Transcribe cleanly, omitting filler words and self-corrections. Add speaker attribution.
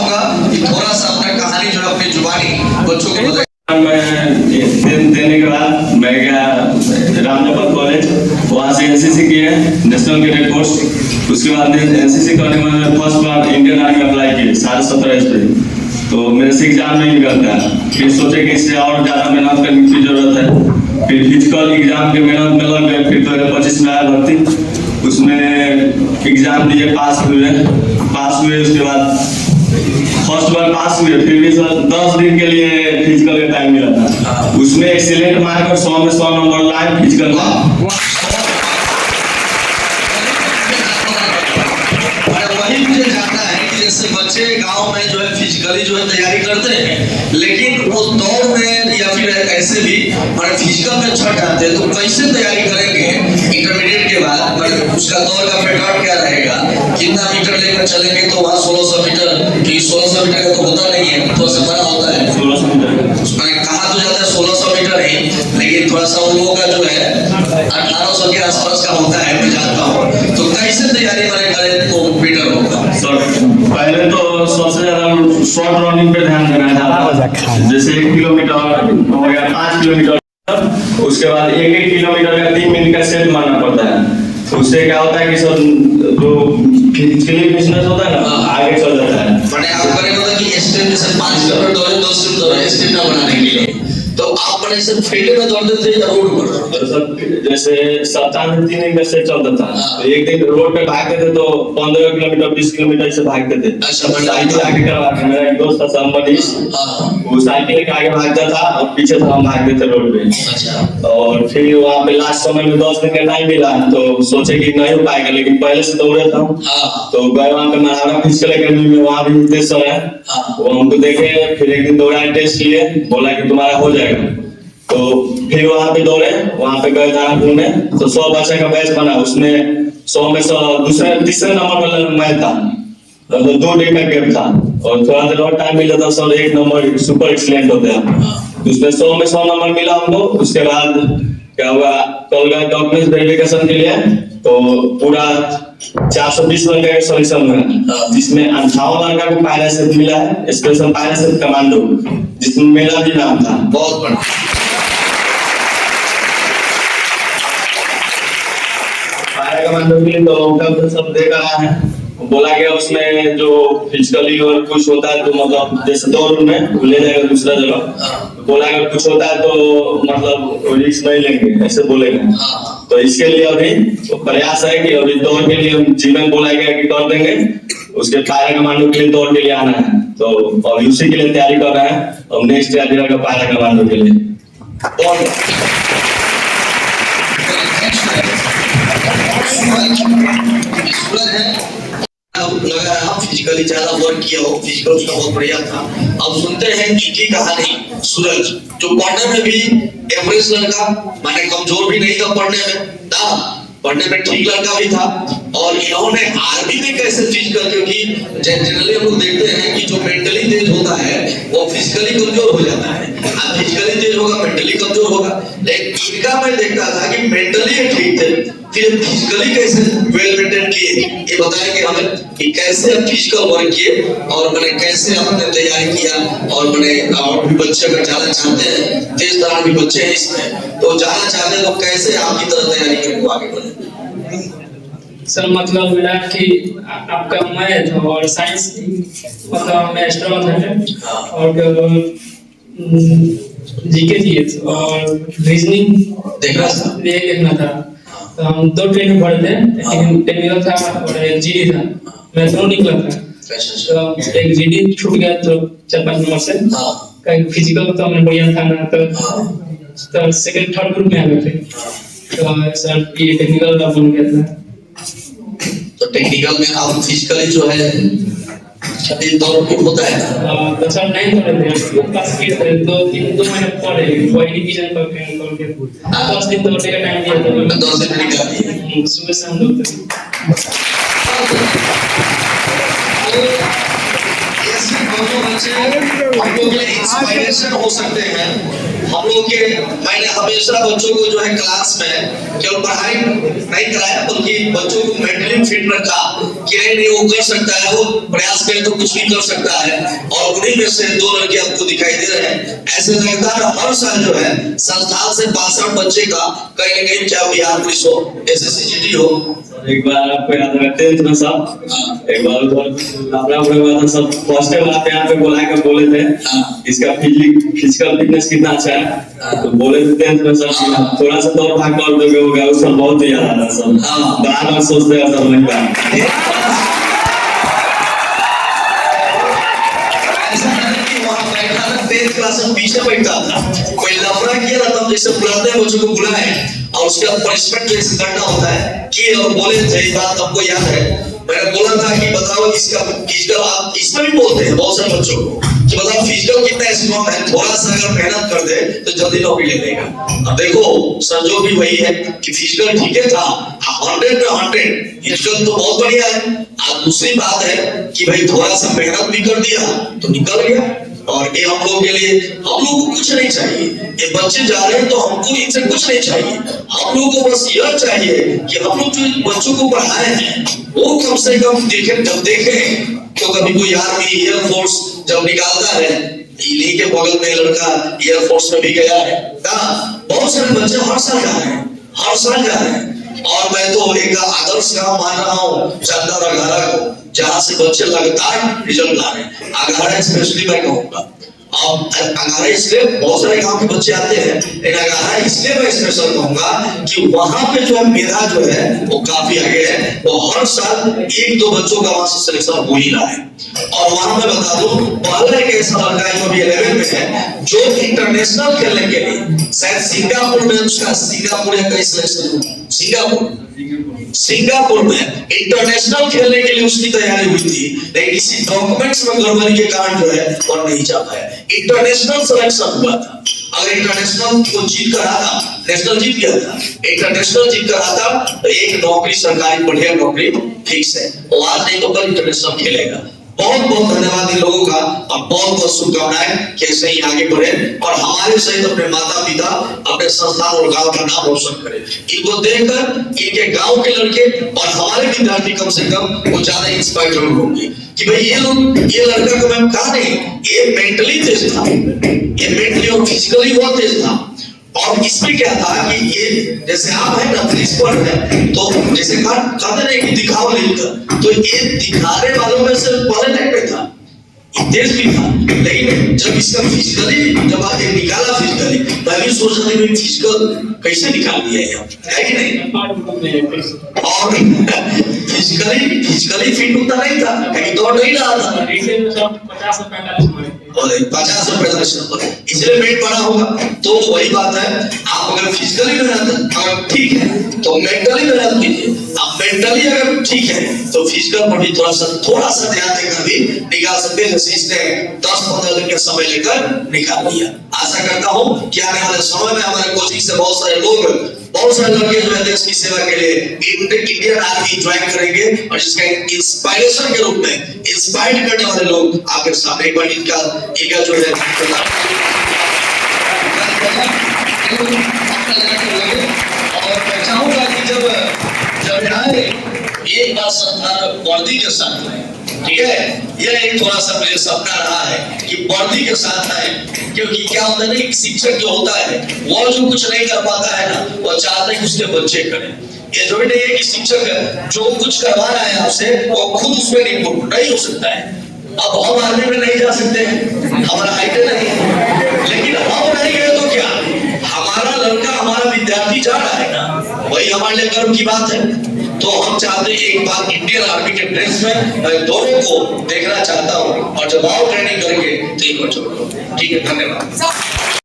Speaker 1: चाहूंगा कि थोड़ा सा अपना कहानी जो है अपनी जुबानी बच्चों को बताइए।
Speaker 2: मैं देने के बाद मैं गया रामजपत कॉलेज, वहाँ से एनसीसी किए, नेशनल कैडेट कोर्स। उसके बाद एनसीसी करने के बाद फर्स्ट बार इंडियन आर्मी अप्लाई किए 17.5 पे। तो मेरे से एग्जाम नहीं निकलता है, फिर सोचे कि इससे और ज़्यादा मेहनत करने की जरूरत है। फिर फिजिकल एग्जाम के मेहनत में लग गए। फिर 2025 में आया भर्ती, उसमें एग्जाम दिए, पास हुए। उसके बाद फर्स्ट बार पास हुए, फिर भी 10 दिन के लिए फिजिकल का टाइम मिला था। उसमें एक्सीलेंट मार्कर 100 में 100 नंबर लाए फिजिकल का।
Speaker 1: वही मुझे जानना है कि जैसे बच्चे गांव में जो है फिजिकली जो है तैयारी करते हैं, लेकिन वो दौड़ में या फिर ऐसे भी फिजिकल में छट जाते हैं, तो कैसे तैयारी करेंगे इंटरमीडिएट के बाद? उसका दौड़ का पैटर्न क्या रहेगा? कितना मीटर लेकर चलेंगे? तो वहाँ 1600 मीटर, कि 1600 मीटर का तो होता नहीं है, थोड़ा सा बड़ा होता है।
Speaker 2: 1600 मीटर
Speaker 1: कहा तो जाता है 1600 मीटर ही, लेकिन थोड़ा सा उन लोगों का जो है 1800 के आसपास का होता है, मैं जानता हूँ। तो कैसे तैयारी करें तो बेटर होगा?
Speaker 2: पहले तो सबसे ज्यादा शॉर्ट रनिंग पे ध्यान देना है। जैसे 1 किलोमीटर हो गया, 5 किलोमीटर। उसके बाद 1 किलोमीटर का 3 मिनट का सेट मारना पड़ता है। उससे क्या होता है कि सब जो फिजिकली फिटनेस होता है ना, आगे चल जाता है।
Speaker 1: मैंने आप करें मतलब कि स्टेप जैसे 5 किलोमीटर दौड़े, 10 किलोमीटर दौड़े, स्टेमिना बनाने के लिए, तो आप बड़े से फील्ड में दौड़ते थे या रोड पर?
Speaker 2: जैसे सप्ताह में 3 दिन का सेट चलता था। तो एक दिन रोड पे भागते थे, तो 15 किलोमीटर 20 किलोमीटर से भागते थे। साइकिल आगे करवा के, मेरा एक दोस्त था संबनीश, वो साइकिल के आगे भागता था और पीछे से हम भागते थे रोड पे। और फिर वहाँ पे लास्ट समय में 10 दिन का टाइम मिला, तो सोचे कि नहीं हो पाएगा, लेकिन पहले से दौड़े था। तो गए वहाँ पे महाराणा फिजिकल एकेडमी में, वहाँ भी टेस्ट है, वो हमको देखे। फिर एक दिन दौड़ा, टेस्ट लिए, बोला कि तुम्हारा हो जाएगा। तो फिर वहाँ पे दौड़े, वहाँ पे गए दानापुर में, तो 100 बच्चे का बैच बना। उसमें 100 में 100 दूसरे तीसरे नंबर वाला मैं था, तो 2 डे का गैप था और थोड़ा देर और टाइम मिला था। 101 नंबर सुपर एक्सीलेंट होते हैं, उसमें 100 में 100 नंबर मिला हमको। उसके बाद क्या हुआ, कल गए डॉक्यूमेंट वेरिफिकेशन के लिए, तो पूरा 420 लड़का का सॉल्यूशन हुआ, जिसमें 58 लड़का को पायलट मिला है, स्पेशल पायलट कमांडो, जिसमें मेरा भी नाम था।
Speaker 1: बहुत बढ़िया।
Speaker 2: कमांडो के लिए तो उनका सब देख रहा है। बोला गया उसमें जो फिजिकली और कुछ होता है, तो मतलब जैसे दौड़ में ले जाएगा दूसरा जगह। बोला गया कुछ होता है तो मतलब रिस्क नहीं लेंगे, ऐसे बोलेगा। तो इसके लिए अभी तो प्रयास है कि अभी दौड़ के लिए जीवन बोला गया कि कर देंगे। उसके पायरा कमांडो के लिए दौड़ के लिए आना है, तो और उसी के लिए तैयारी कर रहे हैं। और नेक्स्ट तैयारी रहेगा पायरा कमांडो के लिए।
Speaker 1: लगा आप फिजिकली ज्यादा वर्क किया हो, फिजिकल उसका बहुत बढ़िया था। अब सुनते हैं इनकी कहानी। सूरज जो पढ़ने में भी एवरेज लड़का, माने कमजोर भी नहीं था पढ़ने में, पढ़ने में ठीक लड़का भी था। और इन्होंने आर्मी में कैसे फिजिकल, क्योंकि जनरली हम लोग देखते हैं कि जो मेंटली तेज होता है वो फिजिकली कमजोर हो जाता है। अब फिजिकली तेज होगा, मेंटली कमजोर होगा। लेकिन इनका मैं देखता था कि मेंटली ठीक थे, फिर फिजिकली कैसे वेल मेंटेन किए, ये बताएंगे हमें कि कैसे आप फिजिकल वर्क किए और मैंने कैसे आपने तैयारी किया। और मैंने और भी बच्चे अगर जाना चाहते हैं, तेज तरार भी बच्चे हैं इसमें, तो जाना चाहते हैं तो कैसे आपकी तरह तैयारी करके आगे बढ़े?
Speaker 3: सर मतलब मेरा कि आपका मैथ और साइंस मतलब मैं स्ट्रॉन्ग था, और जीके जीएस और रीजनिंग देखना था। तो हम 2 ट्रेन में पढ़े थे, एक टेक्निकल था और एक जीडी था। मैं दोनों निकला था, तो एक जीडी छूट गया तो 4-5 नंबर से। कहीं फिजिकल तो हमने बढ़िया था ना, तो सेकंड थर्ड ग्रुप में आ गए थे। तो सर ये टेक्निकल का बन गया था।
Speaker 1: तो टेक्निकल में आप फिजिकली जो है अभी दौड़ भी होता है।
Speaker 3: तो सर नहीं दौड़े थे, पास किए थे 2 महीने पहले, वही डिवीजन का फैन कर के 10 दिन दौड़ने का टाइम दिया था।
Speaker 1: 10 दिन निकाल दिए,
Speaker 3: सुबह शाम दौड़ते थे।
Speaker 1: ऐसे दोनों बच्चे हम लोग के लिए इंस्पिरेशन हो सकते हैं। हम लोग के मैंने हमेशा बच्चों को जो है क्लास में केवल पढ़ाई नहीं कराया, बल्कि बच्चों को मेंटली फिट रखा कि नहीं वो कर सकता है, वो प्रयास करे तो कुछ भी कर सकता है। और उन्हीं में से 2 लड़के आपको दिखाई दे रहे हैं। ऐसे लगातार हर साल जो है संस्थान से 62 बच्चे का कहीं न कहीं, चाहे बिहार पुलिस हो, SSCGD हो।
Speaker 2: एक बार आपको याद है 10th में सब एक बार उधर सब फर्स्ट टाइम आप यहाँ पे बुला कर बोले थे इसका फिजिकल फिटनेस कितना अच्छा है, तो बोले थे 10th में सब थोड़ा सा दौड़ भाग कर दोगे होगा, उस सब बहुत याद आता सब बार बार सोचते हैं सब लगता है।
Speaker 1: ऐसा नहीं कि वहाँ बैठा था 10th क्लास में पीछे बैठा था, कोई लफड़ा किया था तब जैसे बुलाते हैं बच्चों को बुलाए और उसके बाद पनिशमेंट जैसे करना होता है कि, और बोले थे ये बात हमको याद है, मैंने बोला था कि बताओ इसका फिजिकल, आप इसमें भी बोलते हैं बहुत सारे बच्चों को कि बताओ फिजिकल कितना स्ट्रॉन्ग है, थोड़ा सा अगर मेहनत कर दे तो जल्दी नौकरी ले लेगा। अब देखो संजोग भी वही है कि फिजिकल ठीक है था 100 पे 100, फिजिकल तो बहुत बढ़िया है। अब दूसरी बात है कि भाई थोड़ा सा मेहनत भी कर दिया तो निकल गया। और ये हम लोग के लिए, हम लोग को कुछ नहीं चाहिए, ये बच्चे जा रहे हैं तो हमको इनसे कुछ नहीं चाहिए। हम लोग को बस यह चाहिए कि हम लोग जो बच्चों को पढ़ाए हैं वो कम से कम देखें, जब देखें तो कभी कोई आर्मी एयरफोर्स जब निकालता है, इन्हीं के बगल में लड़का एयरफोर्स में भी गया है, बहुत सारे बच्चे हर साल जा रहे हैं, हर साल जा रहे हैं। और मैं तो एक आदर्श गांव मान रहा हूँ चंदा अघारा को, जहाँ से बच्चे लगातार रिजल्ट ला रहे हैं। अघारा स्पेशली मैं कहूँगा, अब अघारा इसलिए बहुत सारे गांव के बच्चे आते हैं, लेकिन अघारा इसलिए मैं स्पेशल कहूँगा कि वहाँ पे जो है मेधा जो है वो काफी आगे है। वो हर साल 1-2 बच्चों का वहाँ से सिलेक्शन हो ही रहा है। और वहाँ मैं बता दूं, पहला एक ऐसा लड़का है जो अभी 11 में है, जो इंटरनेशनल खेलने के लिए शायद सिंगापुर में उसका सिंगापुर या कहीं सिलेक्शन, सिंगापुर में इंटरनेशनल खेलने के लिए उसकी तैयारी हुई थी, लेकिन इसी डॉक्यूमेंट्स में गड़बड़ी के कारण जो है और नहीं जा पाया। इंटरनेशनल सिलेक्शन हुआ था, अगर इंटरनेशनल को जीत कर आता, नेशनल जीत गया था, इंटरनेशनल जीत कर आता तो एक नौकरी सरकारी बढ़िया नौकरी फिक्स है, और आज नहीं तो कल इंटरनेशनल खेलेगा। बहुत बहुत धन्यवाद इन लोगों का और बहुत बहुत शुभकामनाएं कि ऐसे ही आगे बढ़े और हमारे सहित अपने माता पिता, अपने संस्थान और गांव का नाम रोशन करें। इनको देखकर इनके गांव के लड़के और हमारे विद्यार्थी कम से कम वो ज्यादा इंस्पायर जरूर होंगे कि भाई ये लड़का को मैं कहा नहीं, ये मेंटली तेज था, ये मेंटली और फिजिकली बहुत तेज था। और इसमें क्या था कि ये जैसे आप है ना प्रिंसिपल है, तो जैसे कहते नहीं कि दिखाओ लिखकर, तो ये दिखाने वालों में से पहले नहीं पे था, तेज भी था, लेकिन जब इसका फिजिकली जब आगे निकाला फिजिकली, मैं भी सोच रहा था कि फिजिकल कैसे निकाल दिया है कि नहीं। और फिजिकली फिट होता नहीं था, कहीं दौड़ नहीं रहा था, 50 और 45 नंबर, इसलिए वेट बढ़ा होगा। तो वही बात है, आप अगर फिजिकली मेहनत अगर ठीक है तो मेंटली मेहनत कीजिए। आप मेंटली अगर ठीक है तो फिजिकल पर भी थोड़ा सा ध्यान देकर भी निकाल सकते हैं। जैसे इसने 10-15 दिन का समय लेकर निकाल लिया। आशा करता हूँ कि आने वाले समय में हमारे कोचिंग से बहुत सारे लोग, बहुत सारे लड़के जो है देश की सेवा के लिए इंडियन आर्मी ज्वाइन करेंगे और जिसका इंस्पायरेशन के रूप में इंस्पायर करने वाले लोग आपके सामने एक बार इनका जो है और मैं चाहूंगा कि जब आए एक बार संस्थान वर्दी के साथ आए, ठीक है, यह एक थोड़ा सा मुझे सपना रहा है कि वर्दी के साथ आए, क्योंकि क्या होता है ना, एक शिक्षक जो होता है वो जो कुछ नहीं कर पाता है ना, वो चाहता है कि उसके बच्चे करें। ये जरूरी नहीं है कि शिक्षक जो कुछ करवा रहा है आपसे वो खुद उसमें नहीं हो सकता है। अब हम आर्मी में नहीं जा सकते हैं, हमारा हाइट नहीं है, लेकिन हम नहीं गए तो क्या, हमारा लड़का हमारा विद्यार्थी जा रहा है ना, वही हमारे लिए गर्व की बात है। तो हम चाहते हैं एक बार इंडियन आर्मी के ड्रेस में मैं दोनों को देखना चाहता हूँ और जब आओ ट्रेनिंग करके तो एक बार, ठीक है, धन्यवाद।